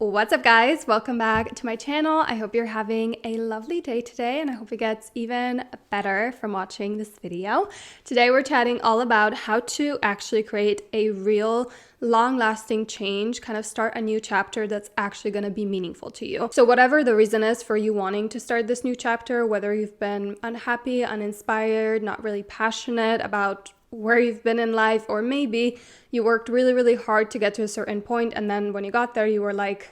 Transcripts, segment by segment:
What's up guys, welcome back to my channel. I hope you're having a lovely day today and I hope it gets even better from watching this video. Today we're chatting all about how to actually create a real long-lasting change, kind of start a new chapter that's actually going to be meaningful to you. So whatever the reason is for you wanting to start this new chapter, whether you've been unhappy, uninspired, not really passionate about where you've been in life, or maybe you worked really hard to get to a certain point and then when you got there you were like,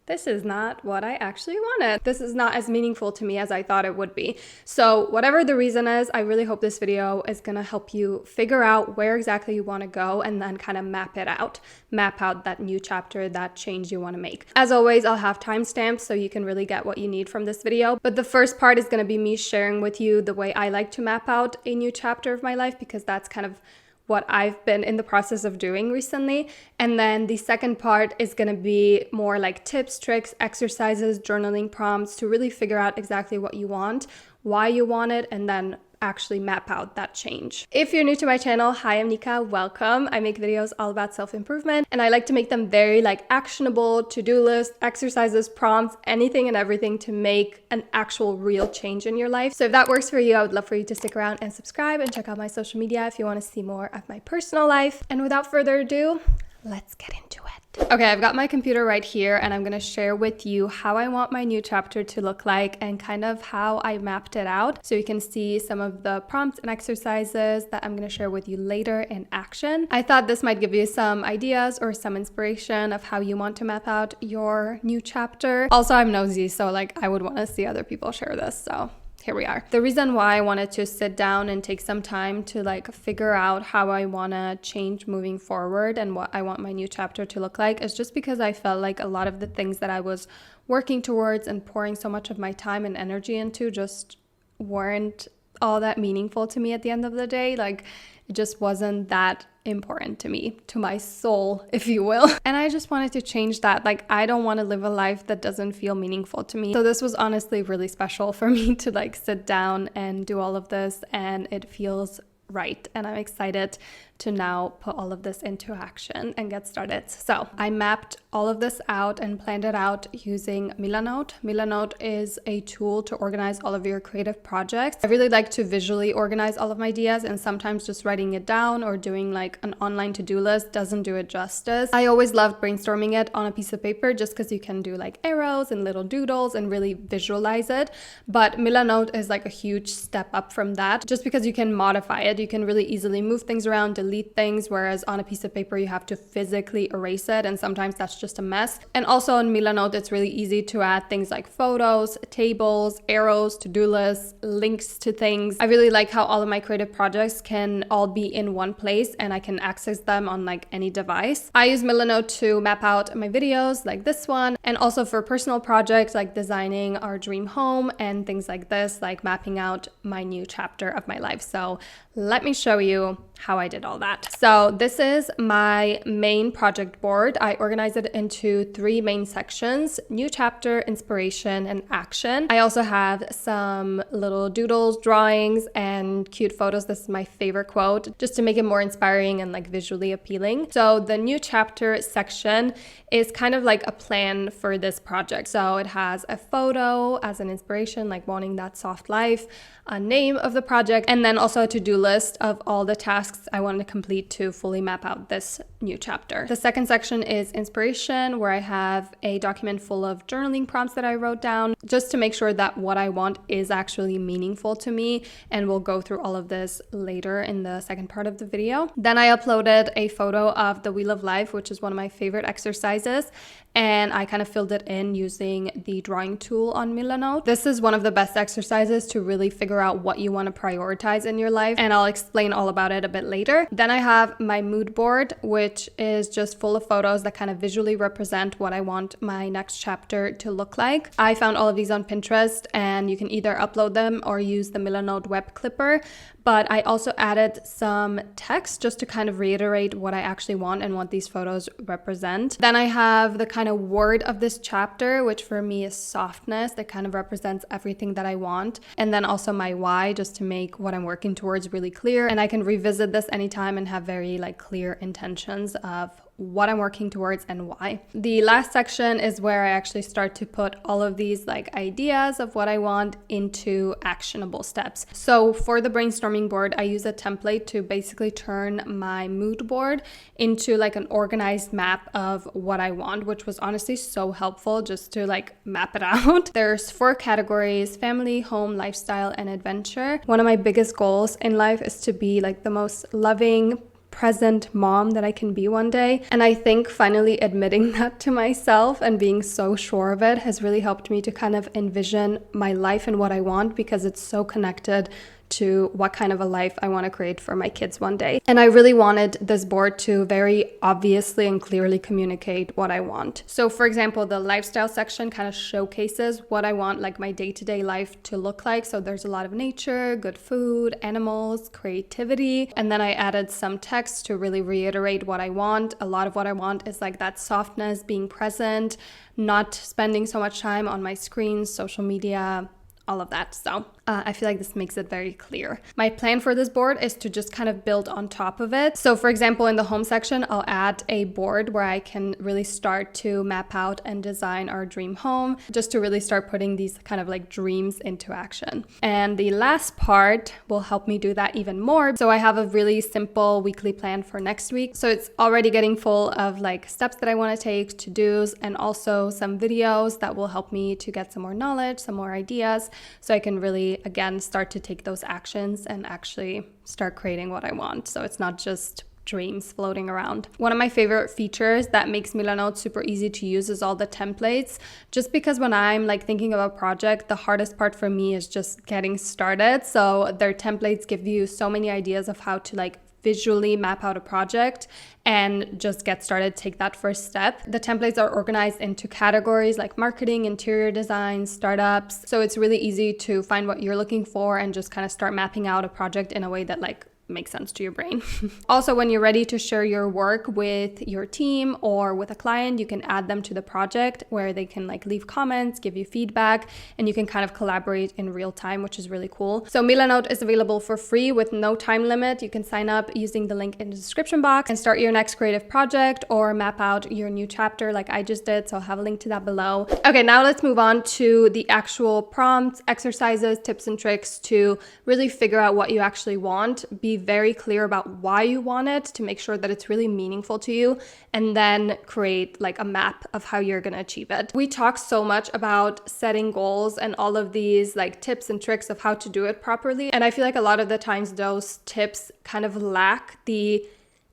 this is not what I actually wanted. This is not as meaningful to me as I thought it would be. So whatever the reason is, I really hope this video is gonna help you figure out where exactly you wanna go and then kind of map it out. Map out that new chapter, that change you wanna make. As always, I'll have timestamps so you can really get what you need from this video. But the first part is gonna be me sharing with you the way I like to map out a new chapter of my life, because that's kind of what I've been in the process of doing recently. And then the second part is gonna be more like tips, tricks, exercises, journaling prompts to really figure out exactly what you want, why you want it, and then actually map out that change. If you're new to my channel, hi, I'm Nika, welcome. I make videos all about self-improvement and I like to make them very actionable, to-do list, exercises, prompts, anything and everything to make an actual real change in your life. So if that works for you, I would love for you to stick around and subscribe and check out my social media if you want to see more of my personal life. And without further ado, let's get into it. Okay, I've got my computer right here and I'm gonna share with you how I want my new chapter to look like and kind of how I mapped it out, so you can see some of the prompts and exercises that I'm gonna share with you later in action. I thought this might give you some ideas or some inspiration of how you want to map out your new chapter. Also, I'm nosy, so I would want to see other people share this, so here we are. The reason why I wanted to sit down and take some time to figure out how I want to change moving forward and what I want my new chapter to look like is just because I felt like a lot of the things that I was working towards and pouring so much of my time and energy into just weren't all that meaningful to me at the end of the day. It just wasn't that important to me, to my soul, if you will. And I just wanted to change that. I don't want to live a life that doesn't feel meaningful to me. So this was honestly really special for me to sit down and do all of this, and it feels right. And I'm excited to now put all of this into action and get started. So I mapped all of this out and planned it out using Milanote. Milanote is a tool to organize all of your creative projects. I really like to visually organize all of my ideas, and sometimes just writing it down or doing an online to-do list doesn't do it justice. I always loved brainstorming it on a piece of paper just because you can do arrows and little doodles and really visualize it. But Milanote is a huge step up from that, just because you can modify it. You can really easily move things around, delete things, whereas on a piece of paper you have to physically erase it, and sometimes that's just a mess. And also on Milanote it's really easy to add things like photos, tables, arrows, to-do lists, links to things. I really like how all of my creative projects can all be in one place and I can access them on any device. I use Milanote to map out my videos like this one, and also for personal projects like designing our dream home and things like this, mapping out my new chapter of my life. So let me show you how I did all that. So this is my main project board. I organized it into 3 main sections: new chapter, inspiration, and action. I also have some little doodles, drawings, and cute photos. This is my favorite quote, just to make it more inspiring and visually appealing. So the new chapter section is kind of a plan for this project. So it has a photo as an inspiration, wanting that soft life, a name of the project, and then also a to-do list of all the tasks I want to complete to fully map out this new chapter. The second section is inspiration, where I have a document full of journaling prompts that I wrote down just to make sure that what I want is actually meaningful to me, and we'll go through all of this later in the second part of the video. Then I uploaded a photo of the Wheel of Life, which is one of my favorite exercises, and I kind of filled it in using the drawing tool on Milanote. This is one of the best exercises to really figure out what you want to prioritize in your life, and I'll explain all about it a bit later. Then I have my mood board, which is just full of photos that kind of visually represent what I want my next chapter to look like. I found all of these on Pinterest, and you can either upload them or use the Milanote web clipper, but I also added some text just to kind of reiterate what I actually want and what these photos represent. Then I have the kind of word of this chapter, which for me is softness. That kind of represents everything that I want. And then also my why, just to make what I'm working towards really clear. And I can revisit this anytime and have very clear intentions of what I'm working towards and why. The last section is where I actually start to put all of these like ideas of what I want into actionable steps. So for the brainstorming board, I use a template to basically turn my mood board into like an organized map of what I want, which was honestly so helpful just to like map it out. There's 4 categories: family, home, lifestyle, and adventure. One of my biggest goals in life is to be like the most loving, present mom that I can be one day. And I think finally admitting that to myself and being so sure of it has really helped me to kind of envision my life and what I want, because it's so connected to what kind of a life I want to create for my kids one day. And I really wanted this board to very obviously and clearly communicate what I want. So for example, the lifestyle section kind of showcases what I want like my day-to-day life to look like. So there's a lot of nature, good food, animals, creativity. And then I added some text to really reiterate what I want. A lot of what I want is like that softness, being present, not spending so much time on my screens, social media, all of that. So I feel like this makes it very clear. My plan for this board is to just kind of build on top of it. So for example, in the home section, I'll add a board where I can really start to map out and design our dream home, just to really start putting these kind of like dreams into action. And the last part will help me do that even more. So I have a really simple weekly plan for next week. So it's already getting full of like steps that I want to take, to-dos, and also some videos that will help me to get some more knowledge, some more ideas, so I can really, again, start to take those actions and actually start creating what I want. So it's not just dreams floating around. One of my favorite features that makes Milanote super easy to use is all the templates, just because when I'm like thinking of a project, the hardest part for me is just getting started. So their templates give you so many ideas of how to like visually map out a project and just get started, take that first step. The templates are organized into categories like marketing, interior design, startups. So it's really easy to find what you're looking for and just kind of start mapping out a project in a way that like makes sense to your brain. Also, when you're ready to share your work with your team or with a client, you can add them to the project where they can like leave comments, give you feedback, and you can kind of collaborate in real time, which is really cool. So Milanote is available for free with no time limit. You can sign up using the link in the description box and start your next creative project or map out your new chapter like I just did. So I'll have a link to that below. Okay, now let's move on to the actual prompts, exercises, tips, and tricks to really figure out what you actually want. Be very clear about why you want it to make sure that it's really meaningful to you, and then create like a map of how you're going to achieve it. We talk so much about setting goals and all of these like tips and tricks of how to do it properly. And I feel like a lot of the times those tips kind of lack the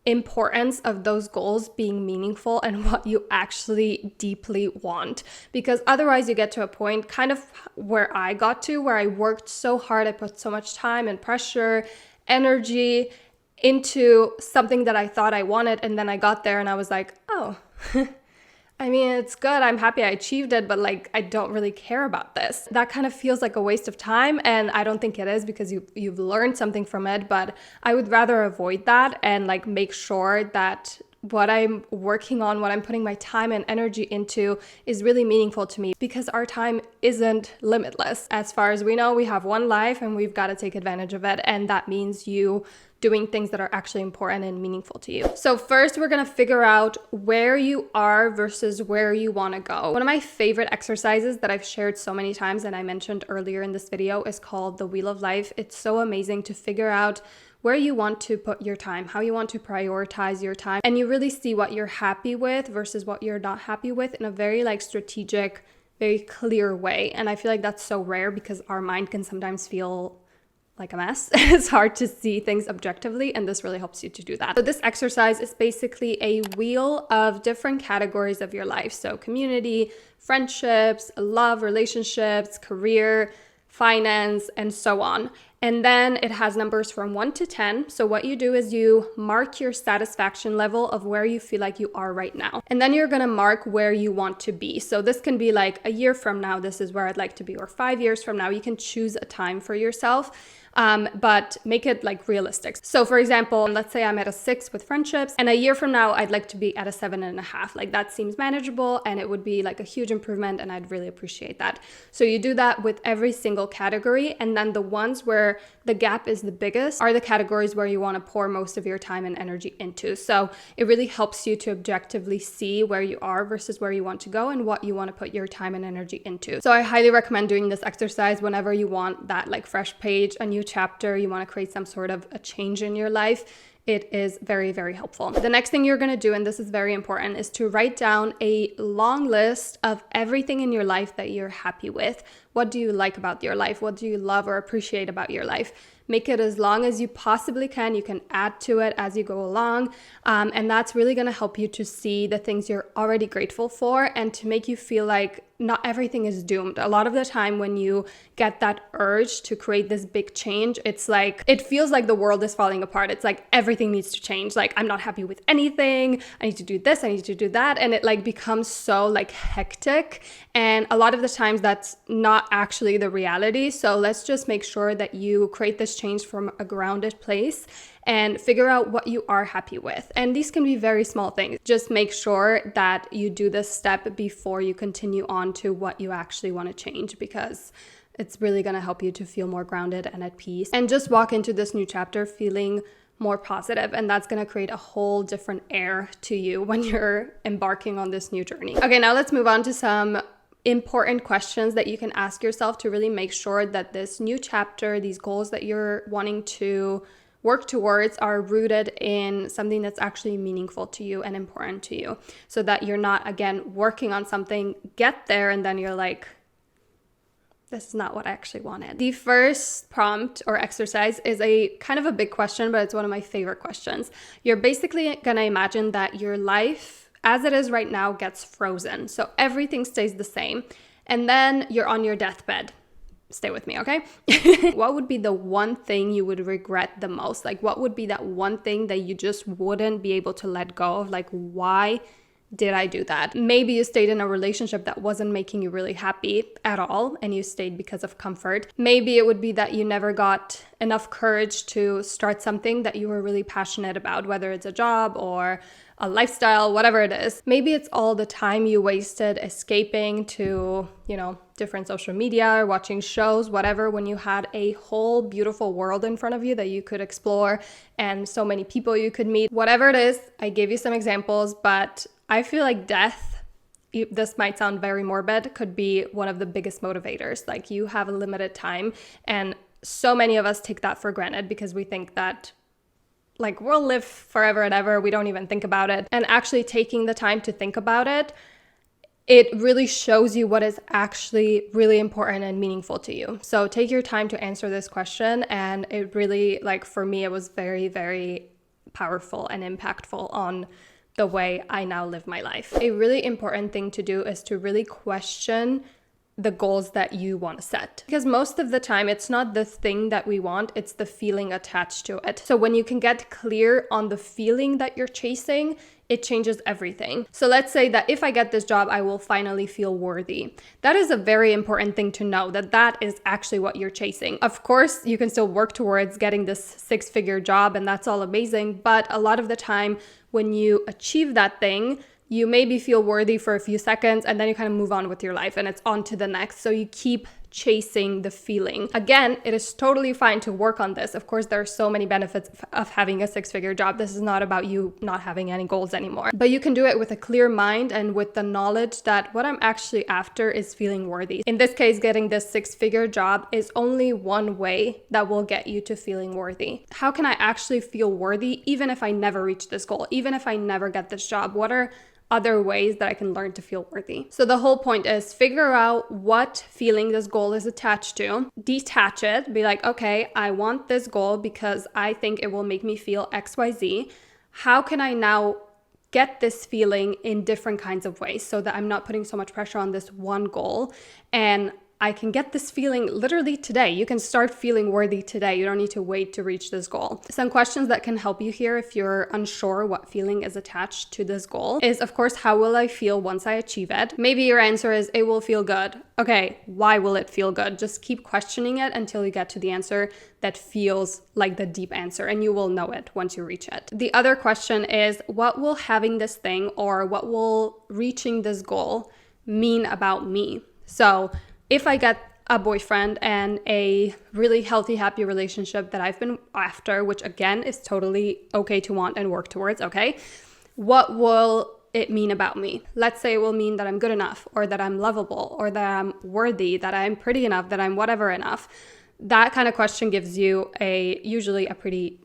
importance of those goals being meaningful and what you actually deeply want, because otherwise you get to a point kind of where I got to, where I worked so hard, I put so much time and pressure, energy into something that I thought I wanted, and then I got there and I was like, oh, I mean, it's good, I'm happy I achieved it, but like I don't really care about this. That kind of feels like a waste of time, and I don't think it is, because you've learned something from it. But I would rather avoid that and like make sure that what I'm working on, what I'm putting my time and energy into is really meaningful to me, because our time isn't limitless. As far as we know, we have one life and we've got to take advantage of it. And that means you doing things that are actually important and meaningful to you. So first, we're going to figure out where you are versus where you want to go. One of my favorite exercises that I've shared so many times, and I mentioned earlier in this video, is called the Wheel of Life. It's so amazing to figure out where you want to put your time, how you want to prioritize your time, and you really see what you're happy with versus what you're not happy with in a very like strategic, very clear way. And I feel like that's so rare, because our mind can sometimes feel like a mess. It's hard to see things objectively, and this really helps you to do that. So this exercise is basically a wheel of different categories of your life. So community, friendships, love, relationships, career, finance, and so on. And then it has numbers from 1 to 10. So what you do is you mark your satisfaction level of where you feel like you are right now. And then you're gonna mark where you want to be. So this can be like a year from now, this is where I'd like to be, or 5 years from now. You can choose a time for yourself. But make it like realistic. So for example, let's say I'm at a 6 with friendships, and a year from now, I'd like to be at a 7.5. Like that seems manageable, and it would be like a huge improvement, and I'd really appreciate that. So you do that with every single category, and then the ones where where the gap is the biggest are the categories where you want to pour most of your time and energy into. So it really helps you to objectively see where you are versus where you want to go and what you want to put your time and energy into. So I highly recommend doing this exercise whenever you want that like fresh page, a new chapter, you want to create some sort of a change in your life. It is very, very helpful. The next thing you're going to do, and this is very important, is to write down a long list of everything in your life that you're happy with. What do you like about your life? What do you love or appreciate about your life? Make it as long as you possibly can. You can add to it as you go along. And that's really going to help you to see the things you're already grateful for and to make you feel like not everything is doomed. A lot of the time when you get that urge to create this big change, it's like, it feels like the world is falling apart. It's like everything needs to change. Like, I'm not happy with anything. I need to do this. I need to do that. And it like becomes so like hectic. And a lot of the times that's not actually the reality. So let's just make sure that you create this change from a grounded place and figure out what you are happy with. And these can be very small things. Just make sure that you do this step before you continue on to what you actually want to change, because it's really going to help you to feel more grounded and at peace and just walk into this new chapter feeling more positive. And that's going to create a whole different air to you when you're embarking on this new journey. Okay, now let's move on to some important questions that you can ask yourself to really make sure that this new chapter, these goals that you're wanting to work towards, are rooted in something that's actually meaningful to you and important to you, so that you're not, again, working on something, get there, and then you're like, this is not what I actually wanted. The first prompt or exercise is a kind of a big question, but it's one of my favorite questions. You're basically going to imagine that your life as it is right now gets frozen. So everything stays the same. And then you're on your deathbed. Stay with me, okay? What would be the one thing you would regret the most? Like, what would be that one thing that you just wouldn't be able to let go of? Like, why did I do that? Maybe you stayed in a relationship that wasn't making you really happy at all, and you stayed because of comfort. Maybe it would be that you never got enough courage to start something that you were really passionate about, whether it's a job or a lifestyle, whatever it is. Maybe it's all the time you wasted escaping to, different social media or watching shows, whatever, when you had a whole beautiful world in front of you that you could explore and so many people you could meet. Whatever it is, I gave you some examples, but I feel like death, this might sound very morbid, could be one of the biggest motivators. Like, you have a limited time, and so many of us take that for granted because we think that like we'll live forever and ever. We don't even think about it. And actually taking the time to think about it, it really shows you what is actually really important and meaningful to you. So take your time to answer this question. And it really, like, for me, it was very, very powerful and impactful on the way I now live my life. A really important thing to do is to really question the goals that you want to set. Because most of the time, it's not the thing that we want, it's the feeling attached to it. So when you can get clear on the feeling that you're chasing, it changes everything. So let's say that if I get this job, I will finally feel worthy. That is a very important thing to know, that that is actually what you're chasing. Of course, you can still work towards getting this 6-figure job, and that's all amazing. But a lot of the time, when you achieve that thing, you maybe feel worthy for a few seconds, and then you kind of move on with your life and it's on to the next. So you keep chasing the feeling. Again, it is totally fine to work on this. Of course, there are so many benefits of having a 6-figure job. This is not about you not having any goals anymore. But you can do it with a clear mind and with the knowledge that what I'm actually after is feeling worthy. In this case, getting this 6-figure job is only one way that will get you to feeling worthy. How can I actually feel worthy even if I never reach this goal? Even if I never get this job? What are other ways that I can learn to feel worthy? So the whole point is figure out what feeling this goal is attached to, detach it, be like, okay, I want this goal because I think it will make me feel XYZ. How can I now get this feeling in different kinds of ways so that I'm not putting so much pressure on this one goal, and I can get this feeling literally today. You can start feeling worthy today. You don't need to wait to reach this goal. Some questions that can help you here if you're unsure what feeling is attached to this goal is, of course, how will I feel once I achieve it? Maybe your answer is, it will feel good. Okay, why will it feel good? Just keep questioning it until you get to the answer that feels like the deep answer, and you will know it once you reach it. The other question is, what will having this thing, or what will reaching this goal mean about me? So if I get a boyfriend and a really healthy, happy relationship that I've been after, which again is totally okay to want and work towards, okay? What will it mean about me? Let's say it will mean that I'm good enough, or that I'm lovable, or that I'm worthy, that I'm pretty enough, that I'm whatever enough. That kind of question gives you usually a pretty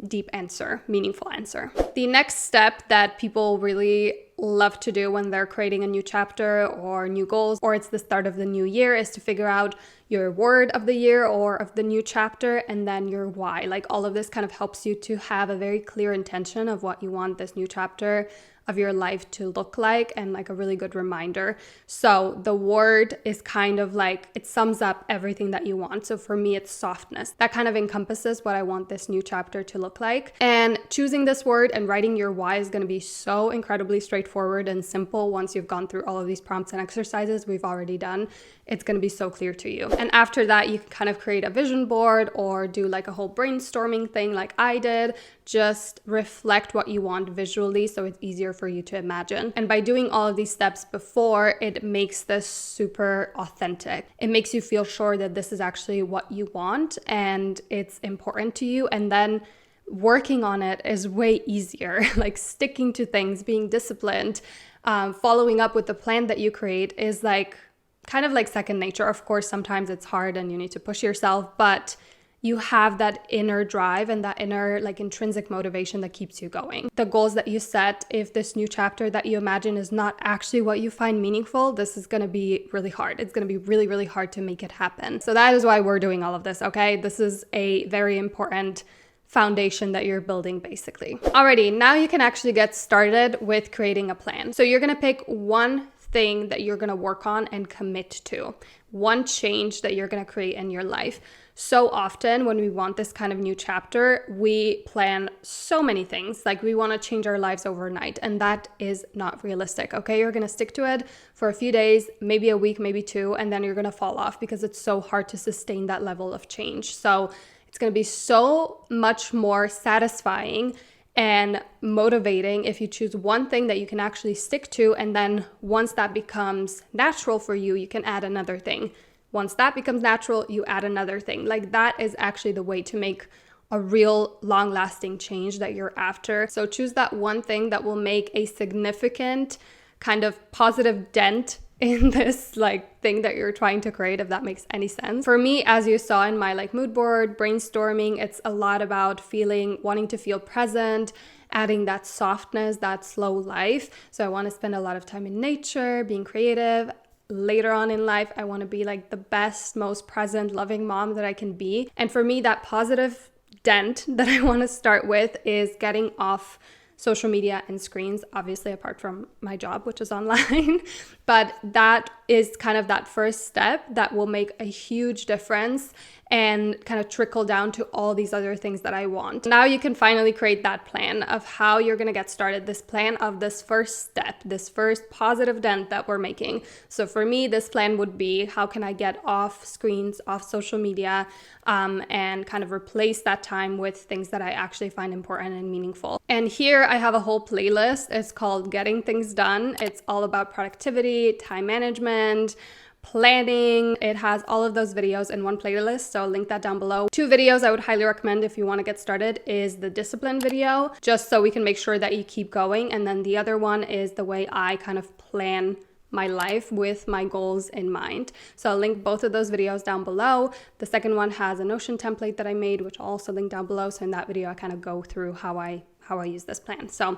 deep answer, meaningful answer. The next step that people really love to do when they're creating a new chapter or new goals, or it's the start of the new year, is to figure out your word of the year or of the new chapter, and then your why. Like, all of this kind of helps you to have a very clear intention of what you want this new chapter of your life to look like, and like a really good reminder. So the word is kind of like, it sums up everything that you want. So for me, it's softness. That kind of encompasses what I want this new chapter to look like. And choosing this word and writing your why is going to be so incredibly straightforward and simple once you've gone through all of these prompts and exercises we've already done. It's going to be so clear to you. And after that, you can kind of create a vision board or do like a whole brainstorming thing like I did. Just reflect what you want visually so it's easier for you to imagine. And by doing all of these steps before, it makes this super authentic. It makes you feel sure that this is actually what you want and it's important to you. And then working on it is way easier. Like, sticking to things, being disciplined, following up with the plan that you create is like kind of like second nature. Of course, sometimes it's hard and you need to push yourself, but you have that inner drive and that inner like intrinsic motivation that keeps you going. The goals that you set, if this new chapter that you imagine is not actually what you find meaningful, this is going to be really hard. It's going to be really, really hard to make it happen. So that is why we're doing all of this, okay? This is a very important foundation that you're building, basically. Alrighty, now you can actually get started with creating a plan. So you're going to pick one thing that you're going to work on and commit to, one change that you're going to create in your life. So often when we want this kind of new chapter, we plan so many things. Like, we want to change our lives overnight, and that is not realistic, okay? You're going to stick to it for a few days, maybe a week, maybe two, and then you're going to fall off because it's so hard to sustain that level of change. So it's going to be so much more satisfying and motivating if you choose one thing that you can actually stick to, and then once that becomes natural for you, you can add another thing. Once that becomes natural, you add another thing. Like, that is actually the way to make a real long-lasting change that you're after. So choose that one thing that will make a significant kind of positive dent in this like thing that you're trying to create, if that makes any sense. For me, as you saw in my like mood board brainstorming, it's a lot about wanting to feel present, adding that softness, that slow life. So I want to spend a lot of time in nature, being creative. Later on in life, I want to be like the best, most present, loving mom that I can be. And for me, that positive dent that I want to start with is getting off social media and screens, obviously apart from my job, which is online. But that is kind of that first step that will make a huge difference and kind of trickle down to all these other things that I want. Now you can finally create that plan of how you're going to get started, this plan of this first step, this first positive dent that we're making. So for me, this plan would be, how can I get off screens, off social media, and kind of replace that time with things that I actually find important and meaningful. And here I have a whole playlist. It's called Getting Things Done. It's all about productivity, time management, planning. It has all of those videos in one playlist, so I'll link that down below. 2 videos I would highly recommend if you want to get started is the discipline video, just so we can make sure that you keep going, and then the other one is the way I kind of plan my life with my goals in mind. So I'll link both of those videos down below. The second one has a Notion template that I made, which I'll also link down below. So in that video, I kind of go through how I use this plan. So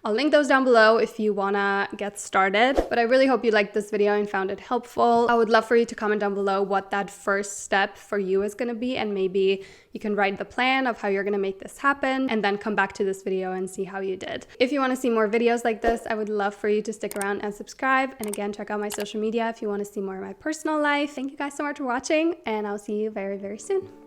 I'll link those down below if you wanna get started. But I really hope you liked this video and found it helpful. I would love for you to comment down below what that first step for you is gonna be, and maybe you can write the plan of how you're gonna make this happen and then come back to this video and see how you did. If you wanna see more videos like this, I would love for you to stick around and subscribe. And again, check out my social media if you wanna see more of my personal life. Thank you guys so much for watching, and I'll see you very, very soon.